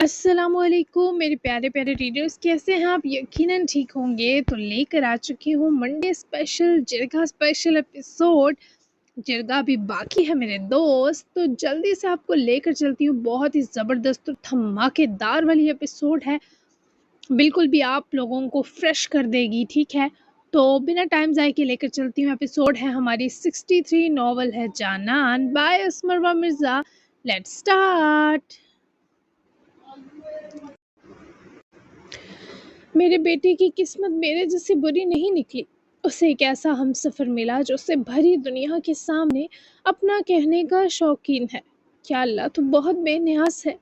السلام علیکم میرے پیارے پیارے ریڈرز، کیسے ہیں آپ؟ یقیناً ٹھیک ہوں گے۔ تو لے کر آ چکی ہوں منڈے اسپیشل جرگا اسپیشل ایپیسوڈ۔ جرگا بھی باقی ہے میرے دوست، تو جلدی سے آپ کو لے کر چلتی ہوں۔ بہت ہی زبردست اور دھماکے دار والی ایپیسوڈ ہے، بالکل بھی آپ لوگوں کو فریش کر دے گی، ٹھیک ہے؟ تو بنا ٹائم ضائع کے لے کر چلتی ہوں۔ ایپیسوڈ ہے ہماری 63، ناول ہے جانان بائی اسمروا مرزا۔ Let start. میرے بیٹے کی قسمت میرے جیسی بری نہیں نکلی۔ اسے ایک ایسا ہم سفر ملا جو اسے بھری دنیا کے سامنے اپنا کہنے کا شوقین ہے۔ کیا اللہ تو بہت بے نیاز ہے،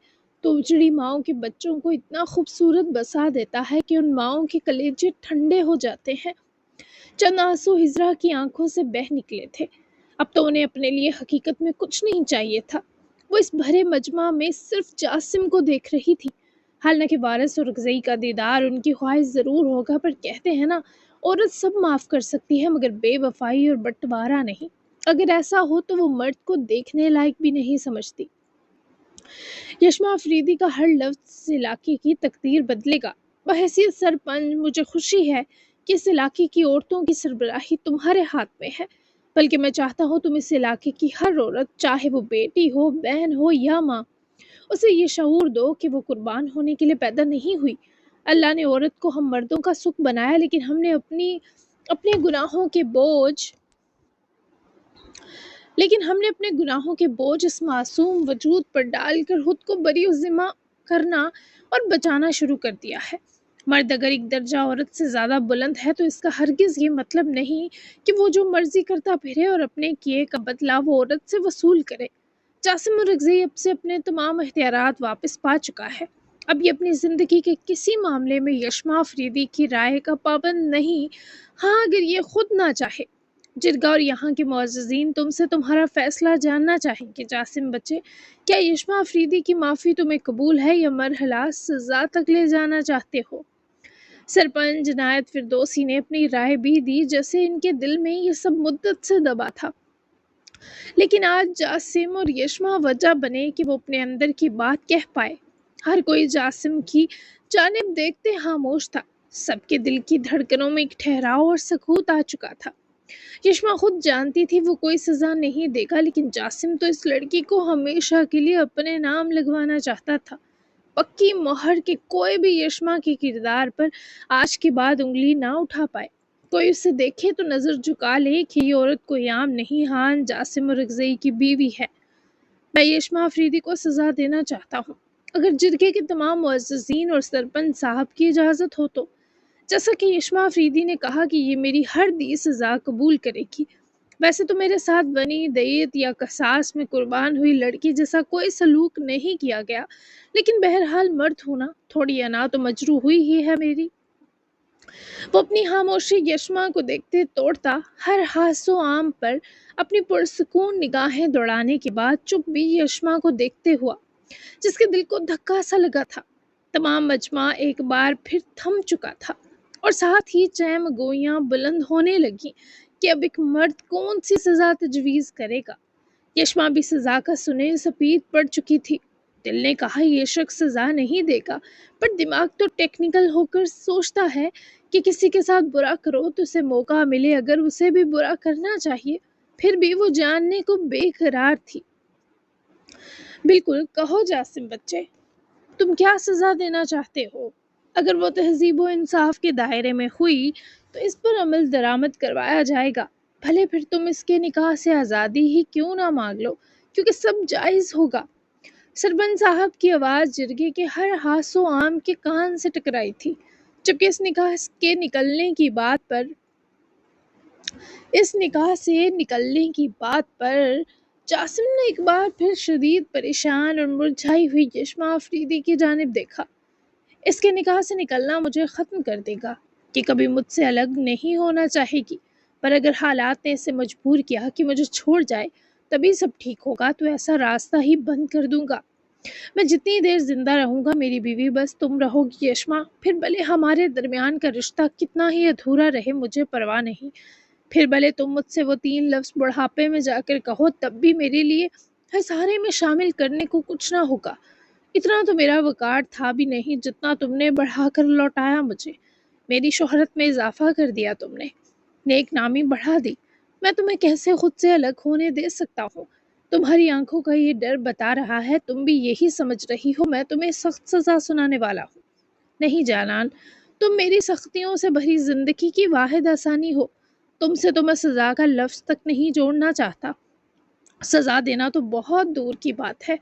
تو اجڑی ماؤں کے بچوں کو اتنا خوبصورت بسا دیتا ہے کہ ان ماؤں کے کلیجے ٹھنڈے ہو جاتے ہیں۔ چند آنسو ہجرا کی آنکھوں سے بہہ نکلے تھے۔ اب تو انہیں اپنے لیے حقیقت میں کچھ نہیں چاہیے تھا۔ وہ اس بھرے مجمع میں صرف جاسم کو دیکھ رہی تھی۔ حالانکہ وارث اور رضی کا دیدار ان کی خواہش ضرور ہوگا، پر کہتے ہیں نا، عورت سب معاف کر سکتی ہے مگر بے وفائی اور بٹوارا نہیں۔ اگر ایسا ہو تو وہ مرد کو دیکھنے لائق بھی نہیں سمجھتی۔ یشما افریدی کا ہر لفظ اس علاقے کی تقدیر بدلے گا۔ بحیثیت سرپنچ مجھے خوشی ہے کہ اس علاقے کی عورتوں کی سربراہی تمہارے ہاتھ میں ہے، بلکہ میں چاہتا ہوں تم اس علاقے کی ہر عورت، چاہے وہ بیٹی ہو، بہن ہو یا ماں، اسے یہ شعور دو کہ وہ قربان ہونے کے لیے پیدا نہیں ہوئی۔ اللہ نے عورت کو ہم مردوں کا سکھ بنایا، لیکن ہم نے اپنے گناہوں کے بوجھ اس معصوم وجود پر ڈال کر خود کو بری و ذمہ کرنا اور بچانا شروع کر دیا ہے۔ مرد اگر ایک درجہ عورت سے زیادہ بلند ہے تو اس کا ہرگز یہ مطلب نہیں کہ وہ جو مرضی کرتا پھرے اور اپنے کیے کا بدلہ وہ عورت سے وصول کرے۔ جاسم مرغزی اب سے اپنے تمام اختیارات واپس پا چکا ہے۔ اب یہ اپنی زندگی کے کسی معاملے میں یشما افریدی کی رائے کا پابند نہیں، ہاں اگر یہ خود نہ چاہے۔ جرگا اور یہاں کے معززین تم سے تمہارا فیصلہ جاننا چاہیں کہ جاسم بچے، کیا یشما افریدی کی معافی تمہیں قبول ہے یا مرحلہ سزا تک لے جانا چاہتے ہو؟ سرپنچ جنایت فردوسی نے اپنی رائے بھی دی، جیسے ان کے دل میں یہ سب مدت سے دبا تھا۔ لیکن آج جاسم اور یشما وجہ بنے کہ وہ اپنے اندر کی بات کہہ پائے۔ ہر کوئی جاسم کی جانب دیکھتے خاموش تھا۔ سب کے دل کی دھڑکنوں میں ایک ٹھہراؤ اور سکوت آ چکا تھا۔ یشما خود جانتی تھی وہ کوئی سزا نہیں دے گا، لیکن جاسم تو اس لڑکی کو ہمیشہ کے لیے اپنے نام لگوانا چاہتا تھا، پکی مہر کہ کوئی بھی یشما کے کردار پر آج کے بعد انگلی نہ اٹھا پائے۔ کوئی اسے دیکھے تو نظر جھکا لے کہ یہ عورت کوئی عام نہیں، ہاں جاسم مرغزی کی بیوی ہے۔ میں یشما افریدی کو سزا دینا چاہتا ہوں، اگر جرگے کے تمام معززین اور سرپنچ صاحب کی اجازت ہو تو۔ جیسا کہ یشما افریدی نے کہا کہ یہ میری ہر دی سزا قبول کرے گی۔ ویسے تو میرے ساتھ بنی دیت یا قصاص میں قربان ہوئی لڑکی جیسا کوئی سلوک نہیں کیا گیا، لیکن بہرحال مرد ہونا تھوڑی انا تو مجروح ہوئی ہی ہے میری۔ وہ اپنی خاموشی یشما کو دیکھتے توڑتا، ہر حاس و عام پر اپنی پرسکون نگاہیں دوڑانے کے بعد چپ بھی یشما کو دیکھتے ہوا، جس کے دل کو دھکا سا لگا تھا۔ تمام مجمع ایک بار پھر تھم چکا تھا اور ساتھ ہی چہم گوئیاں بلند ہونے لگیں کہ اب ایک مرد کون سی سزا تجویز کرے گا۔ یشما بھی سزا کا سنے سپید پڑ چکی تھی۔ دل نے کہا یہ شخص سزا نہیں دے گا، پر دماغ تو ٹیکنیکل ہو کر سوچتا ہے کہ کسی کے ساتھ برا کرو تو اسے موقع ملے اگر اسے بھی برا کرنا چاہیے۔ پھر بھی وہ جاننے کو بے قرار تھی۔ بالکل، کہو جاسم بچے، تم کیا سزا دینا چاہتے ہو؟ اگر وہ تہذیب و انصاف کے دائرے میں ہوئی تو اس پر عمل درآمد کروایا جائے گا، بھلے پھر تم اس کے نکاح سے آزادی ہی کیوں نہ مانگ لو، کیونکہ سب جائز ہوگا۔ سرپنچ صاحب کی آواز جرگے کے ہر حاس و عام کے کان سے ٹکرائی تھی، جبکہ اس نکاح سے نکلنے کی بات پر جاسم نے ایک بار پھر شدید پریشان اور مرجھائی ہوئی یشما افریدی کی جانب دیکھا۔ اس کے نکاح سے نکلنا مجھے ختم کر دے گا کہ کبھی مجھ سے الگ نہیں ہونا چاہے گی، پر اگر حالات نے اسے مجبور کیا کہ مجھے چھوڑ جائے تبھی سب ٹھیک ہوگا، تو ایسا راستہ ہی بند کر دوں گا۔ میں جتنی دیر زندہ رہوں گا میری بیوی بس تم رہو گی یشما، پھر بھلے ہمارے درمیان کا رشتہ کتنا ہی ادھورا رہے مجھے پرواہ نہیں، پھر بھلے تم مجھ سے وہ 3 لفظ بڑھاپے میں جا کر کہو، تب بھی میرے لیے سارے میں شامل کرنے کو کچھ نہ ہوگا۔ اتنا تو میرا وقار تھا بھی نہیں جتنا تم نے بڑھا کر لوٹایا مجھے۔ میری شہرت میں اضافہ کر دیا تم نے، نیک نامی بڑھا دی۔ میں تمہیں کیسے خود سے الگ ہونے دے سکتا ہوں؟ تمہاری آنکھوں کا یہ ڈر بتا رہا ہے تم بھی یہی سمجھ رہی ہو میں تمہیں سخت سزا سنانے والا ہوں۔ نہیں جانان، تم میری سختیوں سے بھری زندگی کی واحد آسانی ہو۔ تم سے تو میں سزا کا لفظ تک نہیں جوڑنا چاہتا۔ سزا دینا تو بہت دور کی بات ہے۔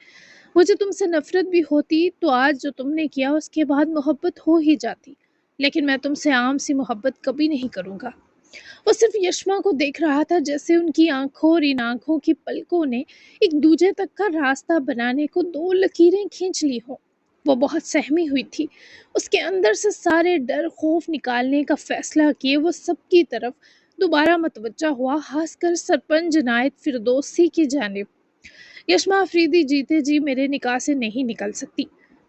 مجھے تم سے نفرت بھی ہوتی تو آج جو تم نے کیا اس کے بعد محبت ہو ہی جاتی، لیکن میں تم سے عام سی محبت کبھی نہیں کروں گا۔ وہ صرف یشما کو دیکھ رہا تھا جیسے ان کی آنکھوں اور ان آنکھوں کی پلکوں نے ایک دوجے تک کا راستہ بنانے کو دو لکیریں کھینچ لی ہوں۔ وہ بہت سہمی ہوئی تھی۔ اس کے اندر سے سارے ڈر خوف نکالنے کا فیصلہ کیے وہ سب کی طرف دوبارہ متوجہ ہوا، خاص کر سرپنچ عنایت فردوسی کی جانب۔ یشما افریدی جیتے جی میرے نکاح سے نہیں نکل سکتی،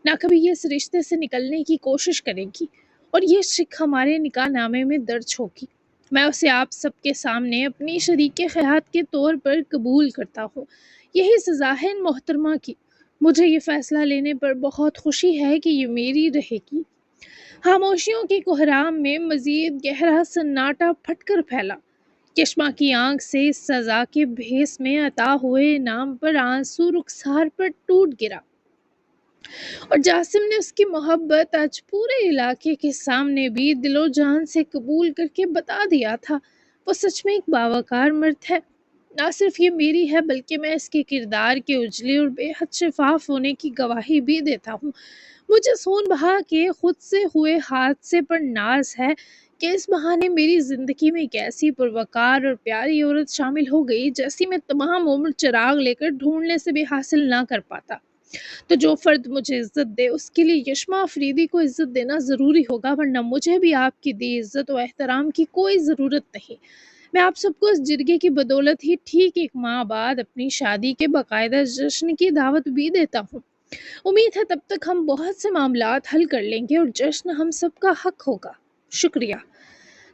نہ کبھی یہ اس رشتے سے نکلنے کی کوشش کرے گی، اور یہ شک ہمارے نکاح نامے میں درج ہوگی۔ میں اسے آپ سب کے سامنے اپنی شریک حیات کے طور پر قبول کرتا ہوں۔ یہی سزا ہے ان محترمہ کی۔ مجھے یہ فیصلہ لینے پر بہت خوشی ہے کہ یہ میری رہے گی۔ خاموشیوں کی کوہرام میں مزید گہرا سناٹا پھٹ کر پھیلا۔ یشما کی آنکھ سے اس سزا کے بھیس میں عطا ہوئے انعام پر آنسو رخسار پر ٹوٹ گرا، اور جاسم نے اس کی محبت آج پورے علاقے کے سامنے بھی دل و جان سے قبول کر کے بتا دیا تھا۔ وہ سچ میں ایک باوقار مرد ہے۔ نہ صرف یہ میری ہے بلکہ میں اس کے کردار کے اجلے اور بے حد شفاف ہونے کی گواہی بھی دیتا ہوں۔ مجھے سون بہا کے خود سے ہوئے حادثے پر ناز ہے کہ اس بہانے میری زندگی میں ایک ایسی پروقار اور پیاری عورت شامل ہو گئی جیسی میں تمام عمر چراغ لے کر ڈھونڈنے سے بھی حاصل نہ کر پاتا۔ تو جو فرد مجھے عزت دے اس کے لیے یشما افریدی کو عزت دینا ضروری ہوگا، ورنہ مجھے بھی آپ کی دی عزت و احترام کی کوئی ضرورت نہیں۔ میں آپ سب کو اس جرگے کی بدولت ہی ٹھیک ایک ماہ بعد اپنی شادی کے باقاعدہ جشن کی دعوت بھی دیتا ہوں۔ امید ہے تب تک ہم بہت سے معاملات حل کر لیں گے اور جشن ہم سب کا حق ہوگا۔ شکریہ۔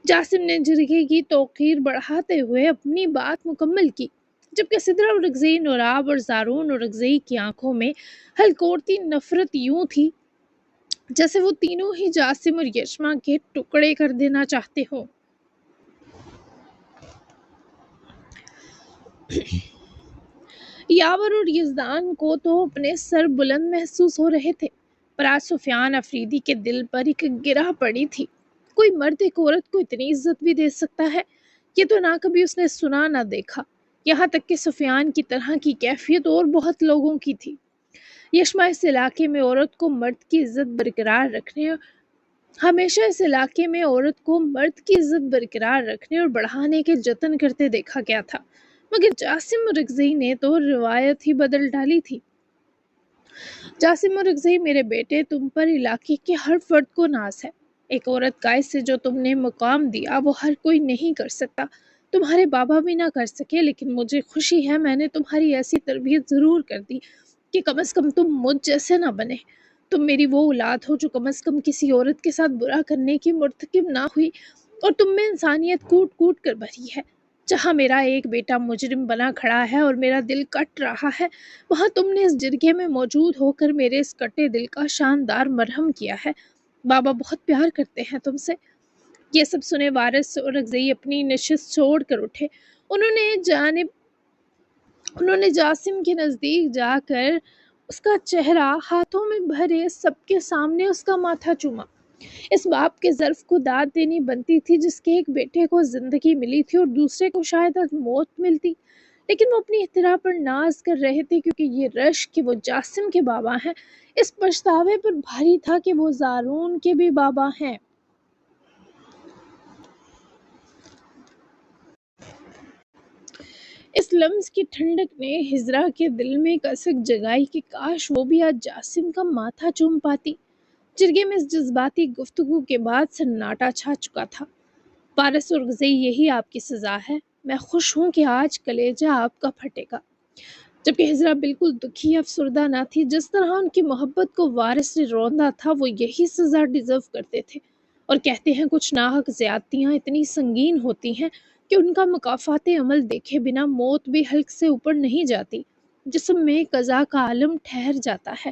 جاسم نے جرگے کی توقیر بڑھاتے ہوئے اپنی بات مکمل کی، جبکہ سدرا اورگزئی، نوراب اور زارون اورگزئی کی آنکھوں میں ہلکورتی نفرت یوں تھی جیسے وہ تینوں ہی جاسم اور یشما کے ٹکڑے کر دینا چاہتے ہوں۔ یاور اور یزدان کو تو اپنے سر بلند محسوس ہو رہے تھے، پر آج سفیان افریدی کے دل پر ایک گرہ پڑی تھی۔ کوئی مرد ایک عورت کو اتنی عزت بھی دے سکتا ہے؟ یہ تو نہ کبھی اس نے سنا نہ دیکھا۔ یہاں تک کہ سفیان کی طرح کی کیفیت اور بہت لوگوں کی تھی۔ یشما اس علاقے میں عورت کو مرد کی عزت برقرار رکھنے ہمیشہ اس علاقے میں عورت کو مرد کی عزت برقرار رکھنے اور بڑھانے کے جتن کرتے دیکھا گیا تھا، مگر جاسم اورگزئی نے تو روایت ہی بدل ڈالی تھی۔ جاسم اورگزئی، میرے بیٹے، تم پر علاقے کے ہر فرد کو ناز ہے۔ ایک عورت کا اس سے جو تم نے مقام دیا وہ ہر کوئی نہیں کر سکتا، تمہارے بابا بھی نہ کر سکے، لیکن مجھے خوشی ہے میں نے تمہاری ایسی تربیت ضرور کر دی کہ کم از کم تم مجھ جیسے نہ بنے۔ تم میری وہ اولاد ہو جو کم از کم کسی عورت کے ساتھ برا کرنے کی مرتکب نہ ہوئی، اور تم میں انسانیت کوٹ کوٹ کر بھری ہے۔ جہاں میرا ایک بیٹا مجرم بنا کھڑا ہے اور میرا دل کٹ رہا ہے، وہاں تم نے اس جرگے میں موجود ہو کر میرے اس کٹے دل کا شاندار مرہم کیا ہے۔ بابا بہت پیار کرتے ہیں تم سے۔ یہ سب سنے وارث اورگزئی اپنی نشست چھوڑ کر اٹھے۔ انہوں نے جاسم کے نزدیک جا کر اس کا چہرہ ہاتھوں میں بھرے سب کے سامنے اس کا ماتھا چوما۔ اس باپ کے ظرف کو داد دینی بنتی تھی جس کے ایک بیٹے کو زندگی ملی تھی اور دوسرے کو شاید آج موت ملتی، لیکن وہ اپنی اختراع پر ناز کر رہے تھے کیونکہ یہ رشک کہ وہ جاسم کے بابا ہیں اس پچھتاوے پر بھاری تھا کہ وہ زارون کے بھی بابا ہیں۔ اس لمس کی ٹھنڈک نے ہجرا کے دل میں کسک جگائی کہ کاش وہ بھی آج جاسم کا ماتھا چوم پاتی۔ جرگے میں اس جذباتی گفتگو کے بعد سناٹا چھا چکا تھا۔ وارث اورگزئی، یہی آپ کی سزا ہے۔ میں خوش ہوں کہ آج کلیجہ آپ کا پھٹے گا۔ جبکہ ہجرا بالکل دکھی افسردہ نہ تھی، جس طرح ان کی محبت کو وارث نے روندا تھا وہ یہی سزا ڈیزرو کرتے تھے، اور کہتے ہیں کچھ ناحق زیادتیاں اتنی سنگین ہوتی ہیں کہ ان کا مکافات عمل دیکھے بنا موت بھی حلق سے اوپر نہیں جاتی، جسم میں قضا کا عالم ٹھہر جاتا ہے۔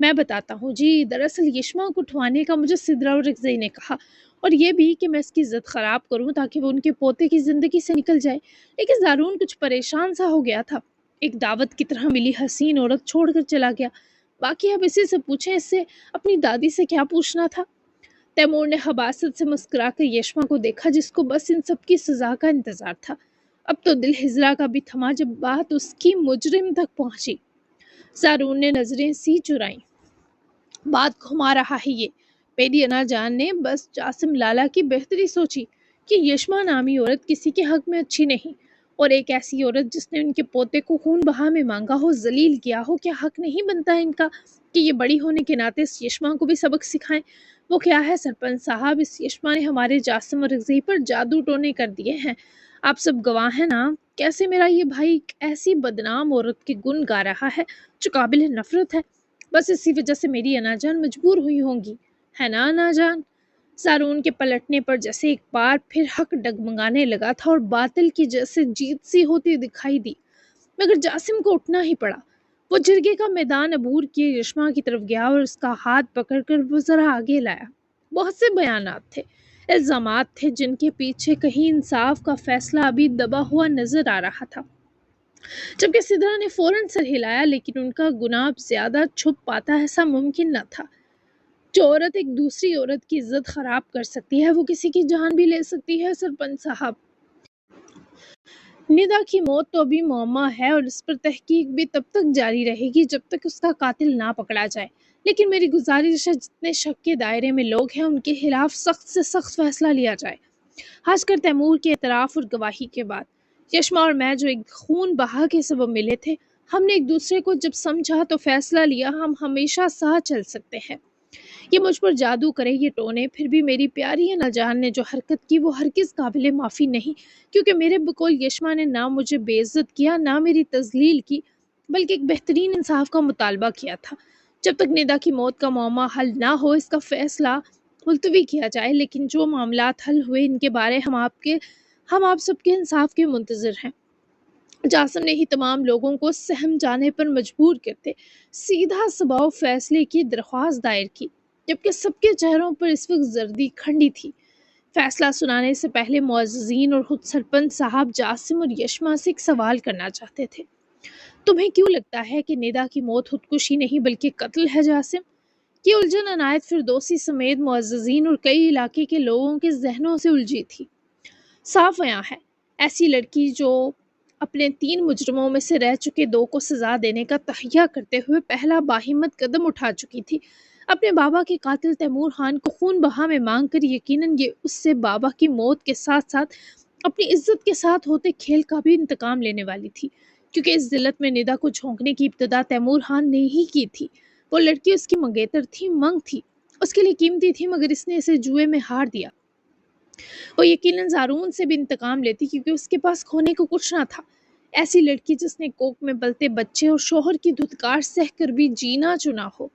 میں بتاتا ہوں جی، دراصل یشما کو اٹھوانے کا مجھے سدرا اور رگزئی نے کہا، اور یہ بھی کہ میں اس کی عزت خراب کروں تاکہ وہ ان کے پوتے کی زندگی سے نکل جائے۔ لیکن زارون کچھ پریشان سا ہو گیا تھا۔ ایک دعوت کی طرح ملی حسین عورت چھوڑ کر چلا گیا۔ باقی اب اسی سے پوچھیں، اس سے اپنی دادی سے کیا پوچھنا تھا؟ تیمور نے حباست سے مسکرا کر یشما کو دیکھا، جس کو بس ان سب کی سزا کا انتظار تھا۔ اب تو دل ہجرا کا بھی تھما جب بات اس کی مجرم تک پہنچی۔ زارون نے نظریں سی چرائیں۔ بات گھما رہا ہے یہ۔ میری انا جان نے بس جاسم لالا کی بہتری سوچی کہ یشما نامی عورت کسی کے حق میں اچھی نہیں، اور ایک ایسی عورت جس نے ان کے پوتے کو خون بہا میں مانگا ہو، ذلیل کیا ہو، کیا حق نہیں بنتا ان کا کہ یہ بڑی ہونے کے ناطے اس یشما کو بھی سبق سکھائیں؟ وہ کیا ہے سرپنچ صاحب، اس یشما نے ہمارے جاسم اور رضی پر جادو ٹونے کر دیے ہیں۔ آپ سب گواہ ہیں نا، کیسے میرا یہ بھائی ایک ایسی بدنام عورت کے گن گا رہا ہے جو قابل نفرت ہے۔ بس اسی وجہ سے میری انا جان مجبور ہوئی ہوں گی، ہے نا انا جان؟ سارون کے پلٹنے پر جیسے ایک بار پھر حق ڈگمگانے لگا تھا اور باطل کی جیسے جیت سی ہوتی دکھائی دی، مگر جاسم کو اٹھنا ہی پڑا۔ وہ جرگے کا میدان عبور کیے یشما کی طرف گیا اور اس کا ہاتھ پکڑ کر وہ ذرا آگے لایا۔ بہت سے بیانات تھے، الزامات تھے، جن کے پیچھے کہیں انصاف کا فیصلہ ابھی دبا ہوا نظر آ رہا تھا۔ جبکہ سدرا نے فوراً سر ہلایا، لیکن ان کا گناہ زیادہ چھپ پاتا ایسا ممکن نہ تھا۔ جو عورت ایک دوسری عورت کی عزت خراب کر سکتی ہے، وہ کسی کی جان بھی لے سکتی ہے سرپنچ صاحب۔ ندا کی موت تو ابھی معمہ ہے، اور اس پر تحقیق بھی تب تک جاری رہے گی جب تک اس کا قاتل نہ پکڑا جائے۔ لیکن میری گزارش ہے، جتنے شک کے دائرے میں لوگ ہیں ان کے خلاف سخت سے سخت فیصلہ لیا جائے، خاص کر تیمور کے اعتراف اور گواہی کے بعد۔ یشما اور میں جو ایک خون بہا کے سبب ملے تھے، ہم نے ایک دوسرے کو جب سمجھا تو فیصلہ لیا ہم ہمیشہ ساتھ چل سکتے ہیں۔ یہ مجھ پر جادو کرے یہ ٹونے، پھر بھی میری پیاری انا جان نے جو حرکت کی وہ ہرگز قابل معافی نہیں، کیونکہ میرے بقول یشما نے نہ مجھے بے عزت کیا، نہ میری تذلیل کی، بلکہ ایک بہترین انصاف کا مطالبہ کیا تھا۔ جب تک ندا کی موت کا معمہ حل نہ ہو، اس کا فیصلہ ملتوی کیا جائے، لیکن جو معاملات حل ہوئے ان کے بارے ہم آپ سب کے انصاف کے منتظر ہیں۔ جاسم نے ہی تمام لوگوں کو سہم جانے پر مجبور کرتے سیدھا سباؤ فیصلے کی درخواست دائر کی، جبکہ سب کے چہروں پر اس وقت زردی کھنڈی تھی۔ فیصلہ سنانے سے پہلے معززین اور خود سرپنچ صاحب جاسم اور یشما سے ایک سوال کرنا چاہتے تھے۔ تمہیں کیوں لگتا ہے کہ ندا کی موت خودکشی نہیں بلکہ قتل ہے جاسم؟ یہ الجھن عنایت فردوسی سمیت معززین اور کئی علاقے کے لوگوں کے ذہنوں سے الجھی تھی۔ صاف بیاں ہے، ایسی لڑکی جو اپنے 3 مجرموں میں سے رہ چکے 2 کو سزا دینے کا تہیہ کرتے ہوئے پہلا باہمت قدم اٹھا چکی تھی، اپنے بابا کے قاتل تیمور خان کو خون بہا میں مانگ کر یقیناً یہ اس سے بابا کی موت کے ساتھ ساتھ اپنی عزت کے ساتھ ہوتے کھیل کا بھی انتقام لینے والی تھی، کیونکہ اس ذلت میں ندا کو جھونکنے کی ابتدا تیمور خان نے ہی کی تھی۔ وہ لڑکی اس کی منگیتر تھی، منگ تھی، اس کے لیے قیمتی تھی، مگر اس نے اسے جوئے میں ہار دیا۔ وہ یقیناً زارون سے بھی انتقام لیتی، کیونکہ اس کے پاس کھونے کو کچھ نہ تھا۔ ایسی لڑکی جس نے کوکھ میں پلتے بچے اور شوہر کی دھتکار سہ کر بھی جینا چنا ہو،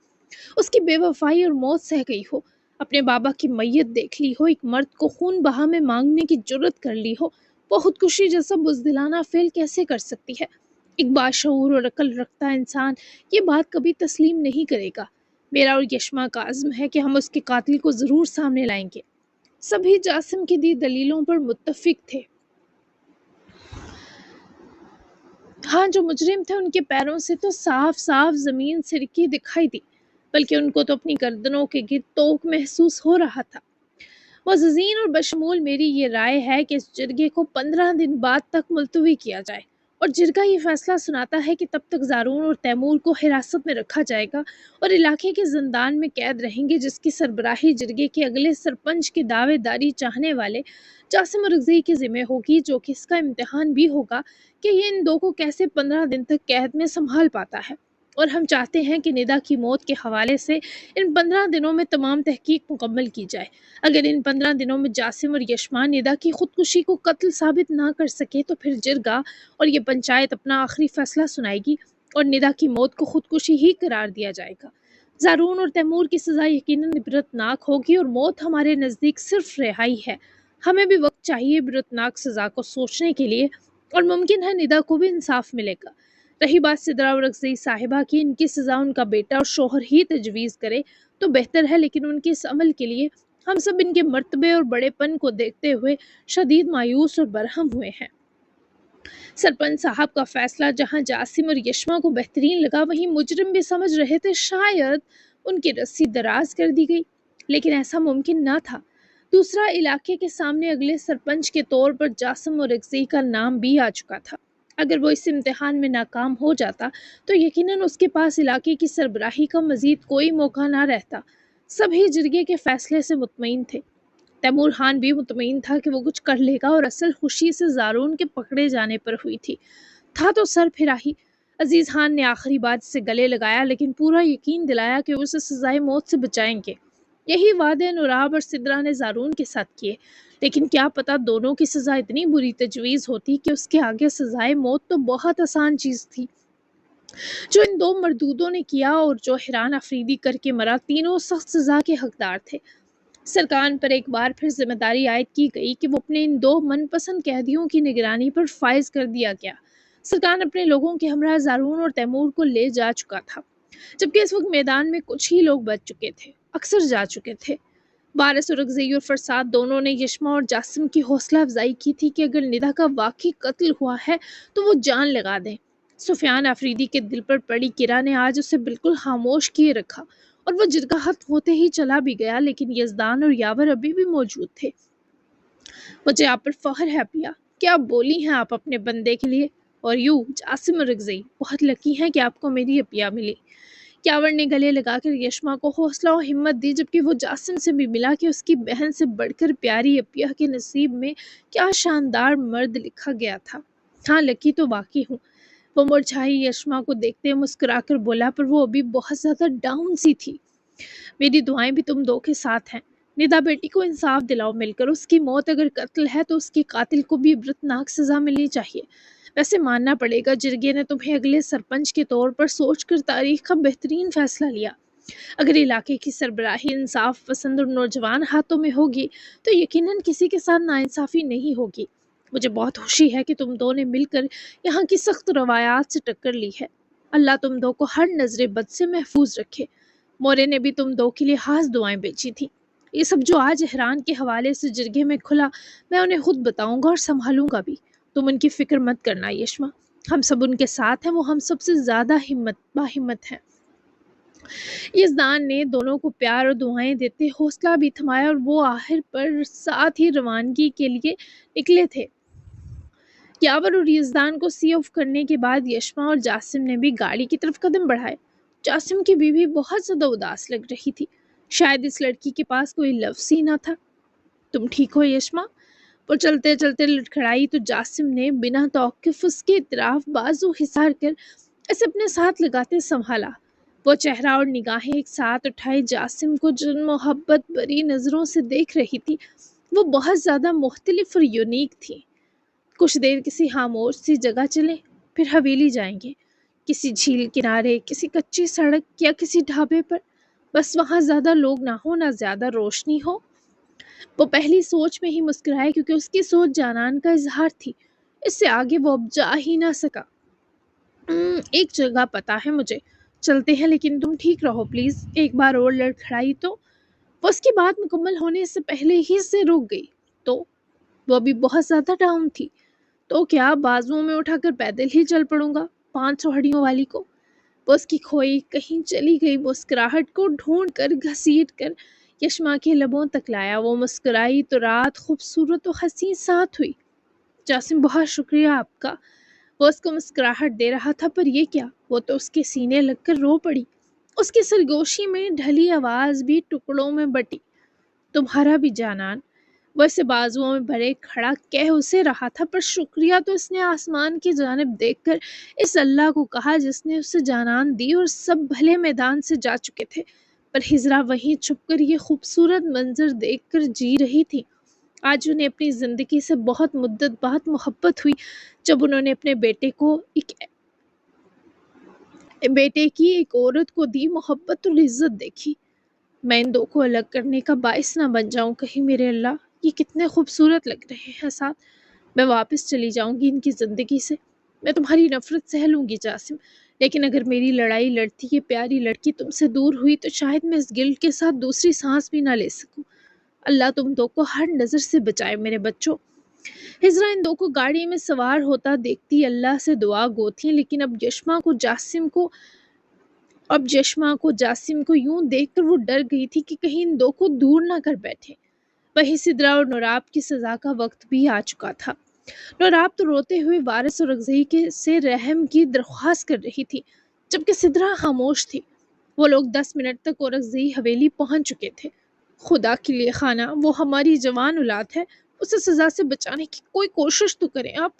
اس کی بے وفائی اور موت سہ گئی ہو، اپنے بابا کی میت دیکھ لی ہو، ایک مرد کو خون بہا میں مانگنے کی جرت کر لی ہو، وہ خودکشی جیسا بزدلانہ فعل کیسے کر سکتی ہے؟ ایک باشعور اور عقل رکھتا انسان یہ بات کبھی تسلیم نہیں کرے گا۔ میرا اور یشما کا عزم ہے کہ ہم اس کے قاتل کو ضرور سامنے لائیں گے۔ سبھی جاسم کی دی دلیلوں پر متفق تھے۔ ہاں، جو مجرم تھے ان کے پیروں سے تو صاف صاف زمین سرکی دکھائی دی، بلکہ ان کو تو اپنی گردنوں کے گرد توق محسوس ہو رہا تھا۔ معززین اور بشمول میری یہ رائے ہے کہ اس جرگے کو 15 دن بعد تک ملتوی کیا جائے، اور جرگہ یہ فیصلہ سناتا ہے کہ تب تک زارون اور تیمور کو حراست میں رکھا جائے گا اور علاقے کے زندان میں قید رہیں گے، جس کی سربراہی جرگے کے اگلے سرپنچ کے دعوے داری چاہنے والے جاسم اور رضی کے ذمہ ہوگی، جو کہ اس کا امتحان بھی ہوگا کہ یہ ان 2 کو کیسے 15 دن تک قید میں سنبھال پاتا ہے۔ اور ہم چاہتے ہیں کہ ندا کی موت کے حوالے سے ان 15 دنوں میں تمام تحقیق مکمل کی جائے۔ اگر ان 15 دنوں میں جاسم اور یشما ندا کی خودکشی کو قتل ثابت نہ کر سکے تو پھر جرگہ اور یہ پنچایت اپنا آخری فیصلہ سنائے گی اور ندا کی موت کو خودکشی ہی قرار دیا جائے گا۔ زارون اور تیمور کی سزا یقیناً عبرتناک ہوگی، اور موت ہمارے نزدیک صرف رہائی ہے۔ ہمیں بھی وقت چاہیے عبرتناک سزا کو سوچنے کے لیے، اور ممکن ہے ندا کو بھی انصاف ملے گا۔ رہی بات سدرا اور رضی صاحبہ کی، ان کی سزا ان کا بیٹا اور شوہر ہی تجویز کرے تو بہتر ہے، لیکن ان کے اس عمل کے لیے ہم سب ان کے مرتبے اور بڑے پن کو دیکھتے ہوئے شدید مایوس اور برہم ہوئے ہیں۔ سرپنچ صاحب کا فیصلہ جہاں جاسم اور یشما کو بہترین لگا، وہیں مجرم بھی سمجھ رہے تھے شاید ان کی رسی دراز کر دی گئی، لیکن ایسا ممکن نہ تھا۔ دوسرا، علاقے کے سامنے اگلے سرپنچ کے طور پر جاسم اور رضی کا نام بھی آ چکا تھا۔ اگر وہ اس امتحان میں ناکام ہو جاتا تو یقیناً اس کے پاس علاقے کی سربراہی کا مزید کوئی موقع نہ رہتا۔ سبھی جرگے کے فیصلے سے مطمئن تھے۔ تیمور خان بھی مطمئن تھا کہ وہ کچھ کر لے گا، اور اصل خوشی سے زارون کے پکڑے جانے پر ہوئی تھی۔ تھا تو سر پھرا ہی۔ عزیز خان نے آخری بات سے گلے لگایا، لیکن پورا یقین دلایا کہ وہ اسے سزائے موت سے بچائیں گے۔ یہی وعدے نوراب اور سدرا نے زارون کے ساتھ کیے، لیکن کیا پتا دونوں کی سزا اتنی بری تجویز ہوتی کہ اس کے آگے سزائے موت تو بہت آسان چیز تھی۔ جو ان دو مردودوں نے کیا اور جو حیران افریدی کر کے مرا، تینوں سخت سزا کے حقدار تھے۔ سرکار پر ایک بار پھر ذمہ داری عائد کی گئی کہ وہ اپنے ان دو من پسند قیدیوں کی نگرانی پر فائز کر دیا گیا۔ سرکار اپنے لوگوں کے ہمراہ زارون اور تیمور کو لے جا چکا تھا، جبکہ اس وقت میدان میں کچھ ہی لوگ بچ چکے تھے، اکثر جا چکے تھے۔ بارس اور رغزی اور فرساد دونوں نے یشما اور جاسم کی حوصلہ افزائی کی تھی کہ اگر ندا کا واقعی قتل ہوا ہے تو وہ جان لگا دیں۔ سفیان افریدی کے دل پر پڑی کرا نے آج اسے بالکل خاموش کیے رکھا، اور وہ جرگہ ختم ہوتے ہی چلا بھی گیا، لیکن یزدان اور یاور ابھی بھی موجود تھے۔ مجھے آپ پر فخر ہے اپیا، کیا بولی ہیں آپ اپنے بندے کے لیے، اور یوں جاسم اور رغزی بہت لکی ہیں کہ آپ کو میری اپیا ملی۔ یاور نے گلے لگا کر یشما کو حوصلہ و ہمت دی، جبکہ وہ جاسم سے بھی ملا کہ اس کی بہن سے بڑھ کر پیاری اپیا کے نصیب میں کیا شاندار مرد لکھا گیا تھا۔ ہاں لکی تو واقعی ہوں۔ وہ مرجھائی یشما کو دیکھتے مسکرا کر بولا، پر وہ ابھی بہت زیادہ ڈاؤن سی تھی۔ میری دعائیں بھی تم دو کے ساتھ ہیں۔ ندا بیٹی کو انصاف دلاؤ مل کر، اس کی موت اگر قتل ہے تو اس کے قاتل کو بھی عبرتناک سزا ملنی چاہیے۔ ویسے ماننا پڑے گا جرگے نے تمہیں اگلے سرپنچ کے طور پر سوچ کر تاریخ کا بہترین فیصلہ لیا۔ اگر علاقے کی سربراہی انصاف پسند اور نوجوان ہاتھوں میں ہوگی تو یقیناً کسی کے ساتھ ناانصافی نہیں ہوگی۔ مجھے بہت خوشی ہے کہ تم دو نے مل کر یہاں کی سخت روایات سے ٹکر لی ہے۔ اللہ تم دو کو ہر نظر بد سے محفوظ رکھے۔ مورے نے بھی تم دو کے لیے خاص دعائیں بھیجی تھیں۔ یہ سب جو آج احران کے حوالے سے جرگے میں کھلا، میں انہیں خود بتاؤں گا اور سنبھالوں گا بھی۔ تم ان کی فکر مت کرنا یشما، ہم سب ان کے ساتھ ہیں، وہ ہم سب سے زیادہ باہمت ہیں۔ یزدان نے دونوں کو پیار اور دعائیں دیتے حوصلہ بھی تھمایا، اور وہ آخر پر ساتھ ہی روانگی کے لیے نکلے تھے۔ یاور اور یزدان کو سی آف کرنے کے بعد یشما اور جاسم نے بھی گاڑی کی طرف قدم بڑھائے۔ جاسم کی بیوی بہت زیادہ اداس لگ رہی تھی، شاید اس لڑکی کے پاس کوئی لفظ ہی نہ تھا۔ تم ٹھیک ہو یشما؟ وہ چلتے چلتے لڑکھڑائی تو جاسم نے بنا توقف اس کے اطراف بازو حصار کر اسے اپنے ساتھ لگاتے سنبھالا۔ وہ چہرہ اور نگاہیں ایک ساتھ اٹھائے جاسم کو جن محبت بری نظروں سے دیکھ رہی تھی، وہ بہت زیادہ مختلف اور یونیک تھی۔ کچھ دیر کسی خاموش سی جگہ چلیں، پھر حویلی جائیں گے، کسی جھیل کنارے، کسی کچی سڑک یا کسی ڈھابے پر، بس وہاں زیادہ لوگ نہ ہو، نہ زیادہ روشنی ہو۔ وہ پہلی سوچ میں ہی مسکرائے، کیونکہ اس کی سوچ جانان کا اظہار تھی۔ اس سے آگے وہ اب جا ہی نہ سکا۔ ایک جگہ پتا ہے مجھے، چلتے ہیں، لیکن تم ٹھیک رہو پلیز۔ ایک بار اور لڑکھڑائی تو وہ اس کی بات مکمل ہونے سے پہلے ہی سے رک گئی۔ تو وہ ابھی بہت زیادہ ڈاؤن تھی۔ تو کیا بازوؤں میں اٹھا کر پیدل ہی چل پڑوں گا 500 ہڈیوں والی کو؟ وہ اس کی کھوئی کہیں چلی گئی مسکراہٹ کو ڈھونڈ کر گھسیٹ کر یشما کے لبوں تک لایا۔ وہ مسکرائی تو رات خوبصورت و حسین ساتھ ہوئی۔ جاسم بہت شکریہ آپ کا۔ وہ اس کو مسکراہٹ دے رہا تھا، پر یہ کیا، وہ تو اس کے سینے لگ کر رو پڑی۔ اس کی سرگوشی میں ڈھلی آواز بھی ٹکڑوں میں بٹی۔ تمہارا بھی جانان۔ وہ اسے بازوؤں میں بھرے کھڑا کہہ اسے رہا تھا، پر شکریہ تو اس نے آسمان کی جانب دیکھ کر اس اللہ کو کہا جس نے اسے جانان دی، اور سب بھلے میدان سے جا چکے تھے، پر ہجرا وہیں چھپ کر یہ خوبصورت منظر دیکھ کر جی رہی تھی۔ آج انہیں اپنی زندگی سے بہت مدت بعد محبت ہوئی، جب انہوں نے اپنے بیٹے کی ایک عورت کو دی محبت اور عزت دیکھی۔ میں ان دو کو الگ کرنے کا باعث نہ بن جاؤں کہیں، میرے اللہ، یہ کتنے خوبصورت لگ رہے ہیں ساتھ۔ میں واپس چلی جاؤں گی ان کی زندگی سے۔ میں تمہاری نفرت سہ لوں گی جاسم، لیکن اگر میری لڑائی لڑتی یہ پیاری لڑکی تم سے دور ہوئی تو شاید میں اس گلٹ کے ساتھ دوسری سانس بھی نہ لے سکوں۔ اللہ تم دو کو ہر نظر سے بچائے میرے بچوں۔ ہجرا ان دو کو گاڑی میں سوار ہوتا دیکھتی اللہ سے دعا گوتھی، لیکن اب جاسم کو یوں دیکھ کر وہ ڈر گئی تھی کہ کہیں ان دو کو دور نہ کر بیٹھے۔ وہی سدرا اور نوراب کی سزا کا وقت بھی آ چکا تھا۔ نوراب تو روتے ہوئے وارث اور اغزئی سے رحم کی درخواست کر رہی تھی، جبکہ سدرا خاموش تھی۔ وہ لوگ 10 منٹ تک اور اغزئی حویلی پہنچ چکے تھے۔ خدا کے لیے خانہ، وہ ہماری جوان اولاد ہے، اسے سزا سے بچانے کی کوئی کوشش تو کریں آپ۔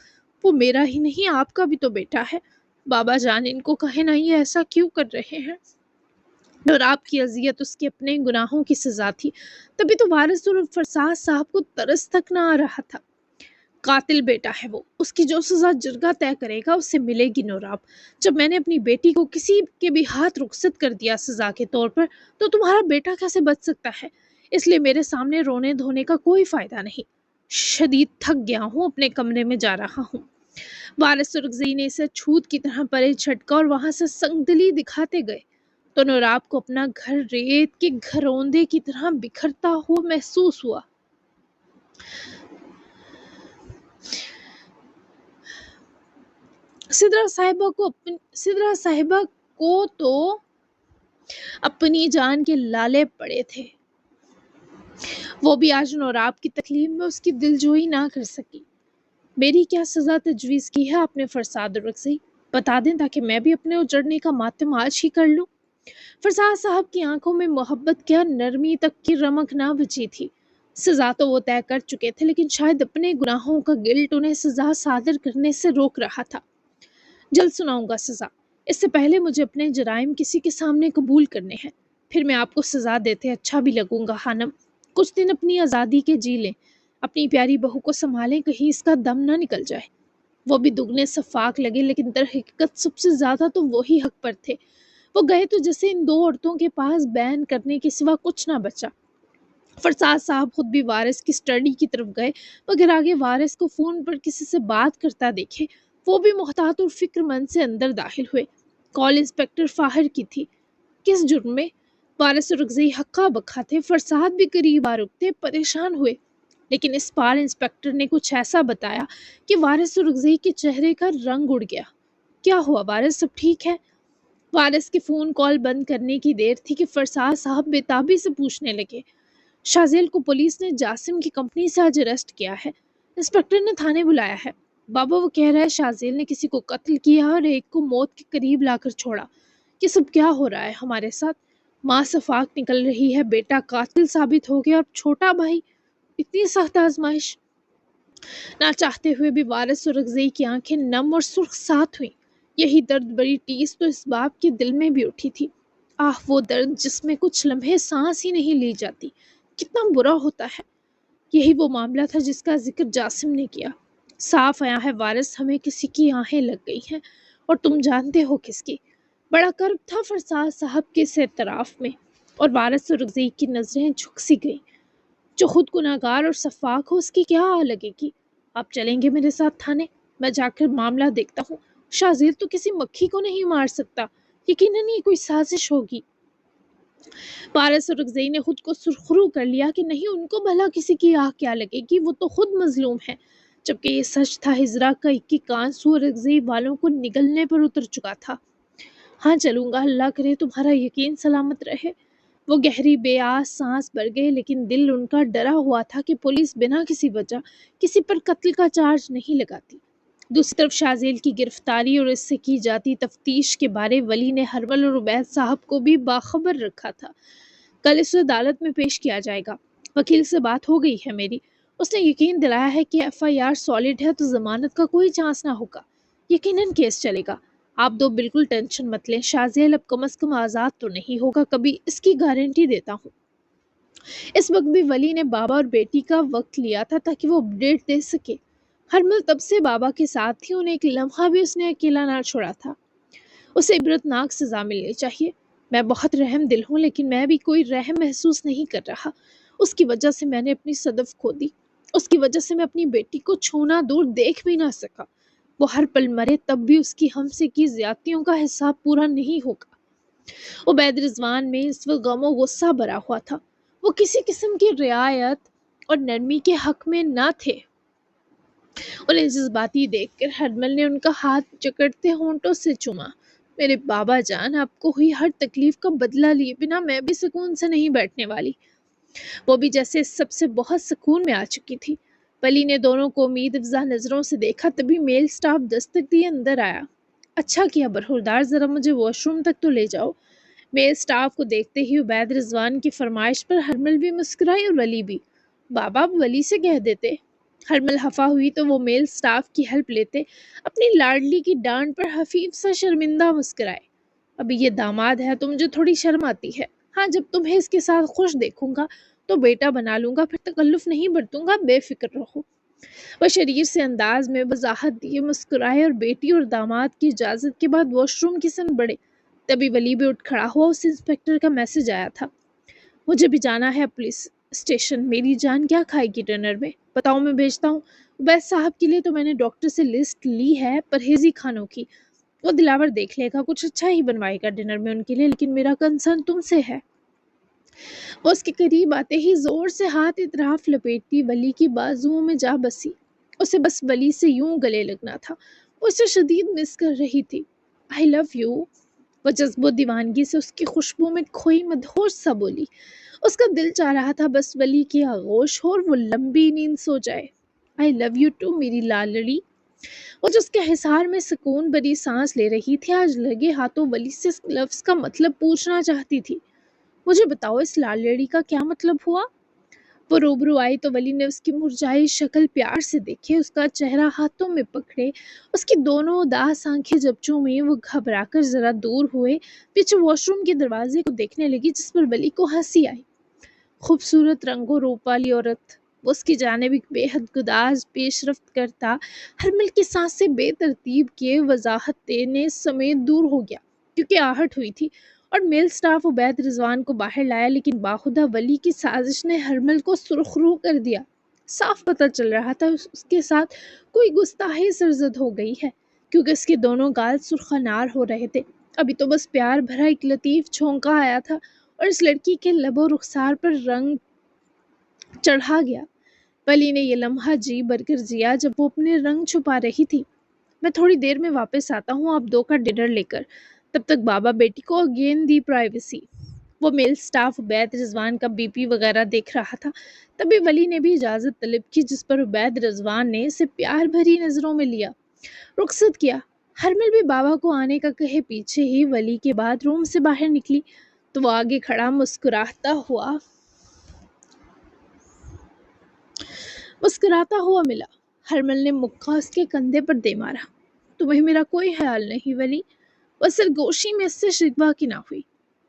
وہ میرا ہی نہیں آپ کا بھی تو بیٹا ہے۔ بابا جان ان کو کہیں نہ یہ ایسا کیوں کر رہے ہیں؟ نوراب کی اذیت اس کے اپنے گناہوں کی سزا تھی، تبھی تو وارث اور فرساد صاحب کو ترس تک نہ آ رہا تھا۔ قاتل بیٹا ہے وہ، اس کی جو سزا جرگہ طے کرے گا اسے ملے گی نوراب۔ جب میں نے اپنی بیٹی کو کسی کے بھی ہاتھ رخصت کر دیا سزا کے طور پر، تو تمہارا بیٹا کیسے بچ سکتا ہے؟ اس لیے میرے سامنے رونے دھونے کا کوئی فائدہ نہیں۔ شدید تھک گیا ہوں، اپنے کمرے میں جا رہا ہوں۔ وارث اور اغزئی نے اسے چھوت کی طرح پرے چھٹکا اور وہاں سے سنگ دلی دکھاتے گئے تو نوراب کو اپنا گھر ریت کے گھروندے کی طرح بکھرتا ہوا محسوس ہوا۔ سدرا صاحبہ کو تو اپنی جان کے لالے پڑے تھے، وہ بھی آج نوراب کی تکلیف میں اس کی دلجوئی نہ کر سکی۔ میری کیا سزا تجویز کی ہے آپ نے فرساد اور اغزئی؟ بتا دیں تاکہ میں بھی اپنے اجڑنے کا ماتم آج ہی کر لوں۔ فرساد صاحب کی آنکھوں میں محبت کیا نرمی تک کی رمق نہ بچی تھی۔ سزا تو وہ طے کر چکے تھے، لیکن شاید اپنے گناہوں کا گلٹ انہیں سزا صادر کرنے سے روک رہا تھا۔ جلد سناؤں گا سزا، اس سے پہلے مجھے اپنے جرائم کسی کے سامنے قبول کرنے ہیں، پھر میں آپ کو سزا دیتے اچھا بھی لگوں گا خانم۔ کچھ دن اپنی آزادی کے جی لیں، اپنی پیاری بہو کو سنبھالیں، کہیں اس کا دم نہ نکل جائے۔ وہ بھی دگنے صفاق لگے، لیکن در حقیقت سب سے زیادہ تو وہی حق پر تھے۔ وہ گئے تو جیسے ان دو عورتوں کے پاس بیان کرنے کے سوا کچھ نہ بچا۔ فرساد صاحب خود بھی وارث کی اسٹڈی کی طرف گئے، مگر آگے وارث کو فون پر کسی سے بات کرتا دیکھے وہ بھی محتاط اور فکر مند سے اندر داخل ہوئے۔ کال انسپکٹر فاہر کی تھی۔ کس جرم میں؟ وارث اور اغزئی ہکا بکا تھے، فرساد بھی قریب آ رکتے پریشان ہوئے، لیکن اس بار انسپکٹر نے کچھ ایسا بتایا کہ وارث اور اغزئی کے چہرے کا رنگ اڑ گیا۔ کیا ہوا وارث، سب ٹھیک ہے؟ وارث کے فون کال بند کرنے کی دیر تھی کہ فرساد صاحب بےتابی سے پوچھنے لگے، شازیل کو پولیس نے جاسم کی کمپنی سے آج اریسٹ کیا ہے، انسپکٹر نے تھانے بلایا ہے۔ بابا وہ کہہ رہا ہے شازیل نے کسی کو قتل کیا اور ایک کو موت کے قریب لا کر چھوڑا۔ یہ سب کیا ہو رہا ہے ہمارے ساتھ؟ ماں صفاق نکل رہی ہے، بیٹا قاتل ثابت ہو گیا اور چھوٹا بھائی، اتنی سخت آزمائش۔ نہ چاہتے ہوئے بھی وارث اور اغزئی کی آنکھیں نم اور سرخ ساتھ ہوئیں۔ یہی درد بڑی ٹیس تو اس باپ کے دل میں بھی اٹھی تھی۔ آہ وہ درد جس میں کچھ لمحے سانس ہی نہیں لی جاتی، کتنا برا ہوتا ہے۔ یہی وہ معاملہ تھا جس کا ذکر جاسم نے کیا۔ صاف آیا ہے وارث، ہمیں کسی کی آہیں لگ گئی ہیں، اور تم جانتے ہو کس کی۔ بڑا کرب تھا فرساد صاحب کے اس اعتراف میں، اور وارث اور اغزئی کی نظریں جھک سی گئیں۔ جو خود گناہگار اور صفاق ہو اس کی کیا آ لگے گی؟ آپ چلیں گے میرے ساتھ تھانے؟ میں جا کر معاملہ دیکھتا ہوں۔ شازیل تو کسی مکھی کو نہیں مار سکتا، یقیناً یہ کوئی سازش ہوگی۔ وارث اور اغزئی نے خود کو سرخرو کر لیا کہ نہیں، ان کو بھلا کسی کی آہ کیا لگے گی، وہ تو خود مظلوم ہے، جبکہ یہ سچ تھا ہجرا کا ایک ایک آنسو اور اغزئی والوں کو نگلنے پر اتر چکا تھا۔ ہاں چلوں گا، اللہ کرے تمہارا یقین سلامت رہے۔ وہ گہری بے آس سانس بھر گئے، لیکن دل ان کا ڈرا ہوا تھا کہ پولیس بنا کسی وجہ کسی پر قتل کا چارج نہیں لگاتی۔ دوسری طرف شازیل کی گرفتاری اور اس سے کی جاتی تفتیش کے بارے ولی نے ہرول اور عبید صاحب کو بھی باخبر رکھا تھا۔ کل اسے عدالت میں پیش کیا جائے گا، وکیل سے بات ہو گئی ہے میری، اس نے یقین دلایا ہے کہ ایف آئی آر سالڈ ہے تو ضمانت کا کوئی چانس نہ ہوگا، یقیناً کیس چلے گا۔ آپ دو بالکل ٹینشن مت لیں، شازیل اب کم از کم آزاد تو نہیں ہوگا کبھی، اس کی گارنٹی دیتا ہوں۔ اس وقت بھی ولی نے بابا اور بیٹی کا وقت لیا تھا تاکہ وہ اپڈیٹ دے سکے۔ ہرمل تب سے بابا کے ساتھ تھی، انہیں ایک لمحہ بھی اس نے اکیلا نہ چھوڑا تھا۔ اسے عبرتناک سزا ملنی چاہیے۔ میں بہت رحم دل ہوں، لیکن میں بھی کوئی رحم محسوس نہیں کر رہا۔ اس کی وجہ سے میں نے اپنی صدف کھو دی، اس کی وجہ سے میں اپنی بیٹی کو چھونا دور دیکھ بھی نہ سکا۔ وہ ہر پل مرے تب بھی اس کی ہم سے کی زیادتیوں کا حساب پورا نہیں ہوگا۔ عبید رضوان میں اس وقت غم و غصہ بھرا ہوا تھا۔ وہ کسی قسم کی رعایت اور نرمی کے حق میں نہ تھے۔ انہیں جذباتی دیکھ کر ہرمل نے ان کا ہاتھ جکڑتے ہونٹوں سے چوما۔ میرے بابا جان، آپ کو ہوئی ہر تکلیف کا بدلہ لیے بنا میں بھی سکون سے نہیں بیٹھنے والی۔ وہ بھی جیسے اس سب سے بہت سکون میں آ چکی تھی۔ ولی نے دونوں کو امید افزا نظروں سے دیکھا، تبھی میل سٹاف دستک دیے اندر آیا۔ اچھا کیا برخوردار، ذرا مجھے واش روم تک تو لے جاؤ۔ میل سٹاف کو دیکھتے ہی عبید رضوان کی فرمائش پر ہرمل بھی مسکرائی اور ولی بھی۔ بابا، آپ ولی سے کہہ دیتے۔ ہرمل خفا ہوئی تو وہ میل سٹاف کی ہیلپ لیتے اپنی لاڈلی کی ڈانٹ پر حفیف سا شرمندہ مسکرائے۔ ابھی یہ داماد ہے تو مجھے تھوڑی شرم آتی ہے۔ ہاں، جب تمہیں اس کے ساتھ خوش دیکھوں گا تو بیٹا بنا لوں گا، پھر تکلف نہیں برتوں گا، بے فکر رہو۔ وہ شریر سے انداز میں وضاحت دیے مسکرائے اور بیٹی اور داماد کی اجازت کے بعد واش روم کی سمت بڑھے۔ تبھی ولی بھی اٹھ کھڑا ہوا۔ اس انسپکٹر کا میسج آیا تھا، مجھے بھی جانا ہے پولیس اسٹیشن۔ میری جان کیا کھائے گی ڈنر میں؟ بتاؤ، میں بھیجتا ہوں۔ عبید صاحب کے لیے تو میں نے ڈاکٹر سے لسٹ لی ہے پرہیزی کھانوں کی، وہ دلاور دیکھ لے گا، کچھ اچھا ہی بنوائے گا ڈنر میں ان کے لیے، لیکن میرا کنسرن تم سے ہے۔ وہ اس کے قریب آتے ہی زور سے ہاتھ اطراف لپیٹتی ولی کی بازوؤں میں جا بسی۔ اسے بس ولی سے یوں گلے لگنا تھا۔ وہ اسے شدید مس کر رہی تھی۔ آئی لو یو، وہ جذب و دیوانگی سے اس کی خوشبو میں کھوئی مدہوش سا بولی۔ اس کا دل چاہ رہا تھا بس ولی کی آغوش ہو اور وہ لمبی نیند سو جائے۔ آئی لو یو ٹو میری لالڑی۔ وہ جو اس کے حصار میں سکون بری سانس لے رہی تھی، آج لگے ہاتھوں ولی سے اس لفظ کا مطلب پوچھنا چاہتی تھی۔ مجھے بتاؤ، اس لالڑی کا کیا مطلب ہوا؟ وہ روبرو آئی تو ولی نے اس کی مرجھائی شکل پیار سے دیکھے، اس کا چہرہ ہاتھوں میں پکڑے، اس کی دونوں اداس آنکھیں جب چومیں، وہ گھبرا کر ذرا دور ہوئے، پیچھے واش روم کے دروازے کو دیکھنے لگی، جس پر ولی کو ہنسی آئی۔ خوبصورت رنگ و روپ والی عورت، وہ اس کی جانب ایک بے حد گداز پیش رفت کرتا ہرمل کی سانسیں بے ترتیب کیے وضاحت دینے سمیت دور ہو گیا، کیونکہ آہٹ ہوئی تھی، اور میل سٹاف عبید رضوان کو باہر لایا، لیکن باخودہ ولی کی سازش نے ہرمل کو سرخ رو کر دیا۔ صاف پتہ چل رہا تھا اس کے ساتھ کوئی گستاخی سرزد ہو گئی ہے، کیونکہ اس کے دونوں گال سرخنار ہو رہے تھے۔ ابھی تو بس پیار بھرا ایک لطیف چھونکا آیا تھا اور اس لڑکی کے لب و رخسار پر رنگ چڑھا گیا۔ ولی نے یہ لمحہ جی بھر کر جیا جب وہ اپنے رنگ چھپا رہی تھی۔ میں تھوڑی دیر میں واپس آتا ہوں آپ دو کا ڈنر لے کر، تب تک بابا بیٹی کو اگین دی پرائیویسی۔ وہ میل سٹاف عبید رضوان کا بی پی وغیرہ دیکھ رہا تھا، تبھی ولی نے بھی اجازت طلب کی، جس پر عبید رضوان نے اسے پیار بھری نظروں میں لیا، رخصت کیا۔ ہرمل بھی بابا کو آنے کا کہے پیچھے ہی ولی کے بعد روم سے باہر نکلی تو وہ آگے کھڑا مسکراتا ہوا ملا۔ ہرمل نے مکہ اس کے کندھے پر دے مارا۔ تمہیں میرا کوئی خیال نہیں ولی؟ وہ سرگوشی میں اس سے شکوہ کی نہ ہوئی۔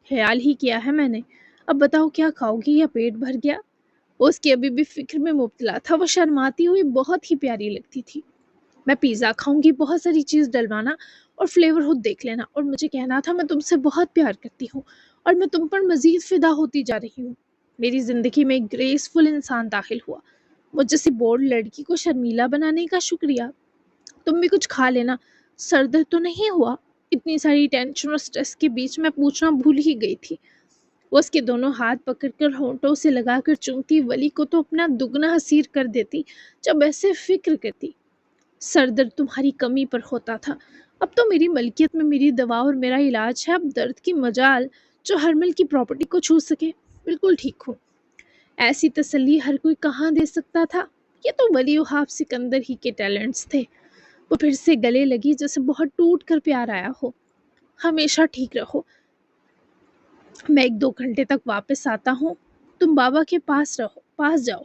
خیال ہی کیا ہے میں نے، اب بتاؤ کیا کھاؤ گی یا پیٹ بھر گیا؟ وہ اس کی ابھی بھی فکر میں مبتلا تھا۔ وہ شرماتی ہوئی بہت ہی پیاری لگتی تھی۔ میں پیزا کھاؤں گی، بہت ساری چیز ڈلوانا اور فلیور خود دیکھ لینا، اور مجھے کہنا تھا میں تم سے بہت پیار کرتی ہوں اور میں تم پر مزید فدا ہوتی جا رہی ہوں۔ میری زندگی میں ایک گریسفل انسان داخل ہوا، مجھ جیسی بورڈ لڑکی کو شرمیلا بنانے کا شکریہ۔ تم بھی کچھ کھا لینا، سر درد تو نہیں ہوا؟ اتنی ساری ٹینشن اور سٹریس کے بیچ میں پوچھنا بھول ہی گئی تھی۔ وہ اس کے دونوں ہاتھ پکڑ کر ہونٹوں سے لگا کر چومتی، ولی کو تو اپنا دگنا حسیر کر دیتی جب ایسے فکر کرتی۔ سر درد تمہاری کمی پر ہوتا تھا، اب تو میری ملکیت میں میری دوا اور میرا علاج ہے، اب درد کی مجال جو ہرمل کی پراپرٹی کو چھو سکے۔ بالکل ٹھیک ہوں۔ ایسی تسلی ہر کوئی کہاں دے سکتا تھا؟ یہ تو ولی وہاب سکندر ہی کے ٹیلنٹس تھے۔ وہ پھر سے گلے لگی جیسے بہت ٹوٹ کر پیار آیا ہو۔ ہمیشہ ٹھیک رہو، میں 1-2 گھنٹے تک واپس آتا ہوں، تم بابا کے پاس جاؤ۔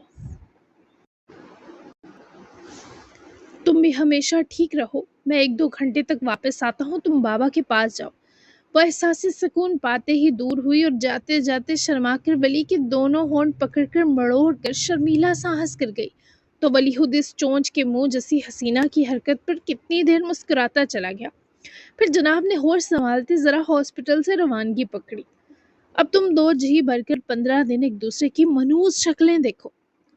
تم بھی ہمیشہ ٹھیک رہو، میں 1-2 گھنٹے تک واپس آتا ہوں، تم بابا کے پاس جاؤ۔ وہ احساس سکون پاتے ہی دور ہوئی اور جاتے جاتے شرما کر ولی کے دونوں ہونٹ پکڑ کر مڑوڑ کر شرمیلا سا ہنس کر گئی، تو ولی خود اس چونچ کے منہ جیسی حسینہ کی حرکت پر کتنی دیر مسکراتا چلا گیا۔ پھر جناب نے ہوش سنبھالتے ذرا ہاسپٹل سے روانگی پکڑی۔ اب تم دو جی بھر کر 15 دن ایک دوسرے کی منحوس شکلیں دیکھو۔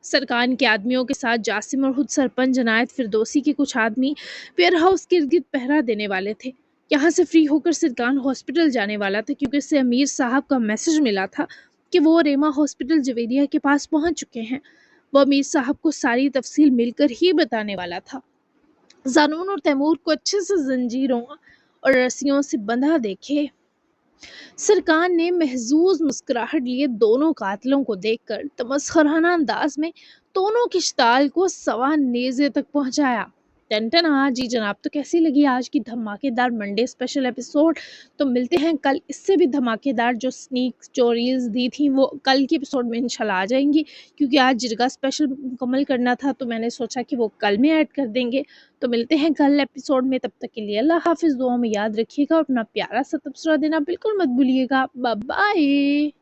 سرکان کے آدمیوں کے ساتھ جاسم اور خود سرپنچ عنایت فردوسی کے کچھ آدمی ویئر ہاؤس کے ارد گرد پہرا دینے والے تھے۔ یہاں سے فری ہو کر سرکان ہاسپٹل جانے والا تھا کیونکہ اس سے امیر صاحب کا میسج ملا تھا کہ وہ ریما ہاسپٹل جویریہ کے پاس پہنچ چکے ہیں۔ وہ امیر صاحب کو ساری تفصیل مل کر ہی بتانے والا تھا۔ زانون اور تیمور کو اچھے سے زنجیروں اور رسیوں سے بندھا دیکھے سرکان نے محظوظ مسکراہٹ لیے دونوں قاتلوں کو دیکھ کر تمسخرانہ انداز میں دونوں کی شتال کو سوا نیزے تک پہنچایا۔ ٹنٹنا جی جناب، تو کیسی لگی آج کی دھماکے دار منڈے اسپیشل ایپیسوڈ؟ تو ملتے ہیں کل اس سے بھی دھماکے دار جو سنیک اسٹوریز دی تھیں وہ کل کی ایپیسوڈ میں انشاءاللہ آ جائیں گی، کیونکہ آج جرگہ اسپیشل مکمل کرنا تھا تو میں نے سوچا کہ وہ کل میں ایڈ کر دیں گے۔ تو ملتے ہیں کل ایپیسوڈ میں، تب تک کے لیے اللہ حافظ، دعاؤں میں یاد رکھیے گا اور اپنا پیارا سا تبصرہ دینا بالکل مت بھولیے گا۔ Bye bye.